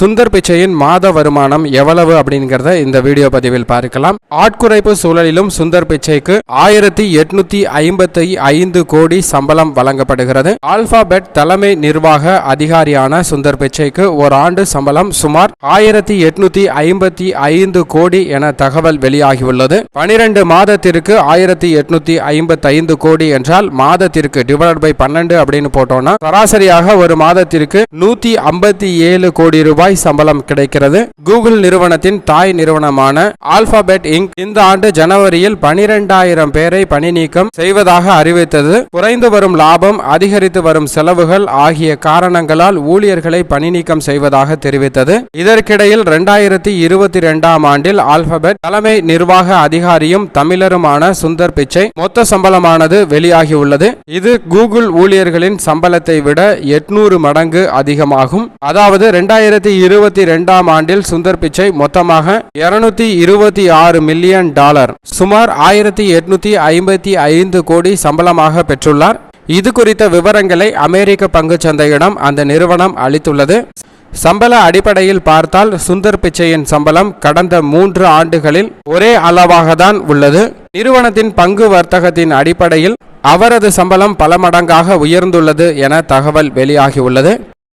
சுந்தர் பிச்சையின் மாத வருமானம் எவ்வளவு அப்படிங்கறத இந்த வீடியோ பதிவில் பார்க்கலாம். ஆட்குறைப்பு சூழலிலும் சுந்தர் பிச்சைக்கு 1855 கோடி சம்பளம் வழங்கப்படுகிறது. ஆல்பாபெட் தலைமை நிர்வாக அதிகாரியான சுந்தர் பிச்சைக்கு ஒரு ஆண்டு சம்பளம் சுமார் 1855 கோடி என தகவல் வெளியாகியுள்ளது. 12 மாதத்திற்கு 1855 கோடி என்றால் மாதத்திற்கு டிவைட் பை 12 அப்படின்னு போட்டோம்னா சராசரியாக ஒரு மாதத்திற்கு 157 கோடி ரூபாய் சம்பளம் கிடைக்கிறது. கூகுள் நிறுவனத்தின் தாய் நிறுவனமான ஆல்பாபெட் இன்க் இந்த ஆண்டு ஜனவரியில் 12,000 பேரை பணி நீக்கம் செய்வதாக அறிவித்தது. குறைந்து வரும் லாபம், அதிகரித்து வரும் செலவுகள் ஆகிய காரணங்களால் ஊழியர்களை பணி நீக்கம் செய்வதாக தெரிவித்தது. இதற்கிடையில் 2022ஆம் ஆண்டில் ஆல்பாபெட் தலைமை நிர்வாக அதிகாரியும் தமிழருமான சுந்தர் பிச்சை மொத்த சம்பளமானது வெளியாகியுள்ளது. இது கூகுள் ஊழியர்களின் சம்பளத்தை விட 800 மடங்கு அதிகமாகும். அதாவது 2022ஆம் ஆண்டில் சுந்தர் பிச்சை மொத்தமாக $226 மில்லியன் சுமார் 1855 கோடி சம்பளமாக பெற்றுள்ளார். இது குறித்த விவரங்களை அமெரிக்க பங்குச்சந்தையிடம் அந்த நிறுவனம் அளித்துள்ளது. சம்பள அடிப்படையில் பார்த்தால் சுந்தர் பிச்சையின் சம்பளம் கடந்த 3 ஆண்டுகளில் ஒரே அளவாக தான் உள்ளது. நிறுவனத்தின் பங்கு வர்த்தகத்தின் அடிப்படையில் அவரது சம்பளம் பல மடங்காக உயர்ந்துள்ளது என தகவல் வெளியாகியுள்ளது.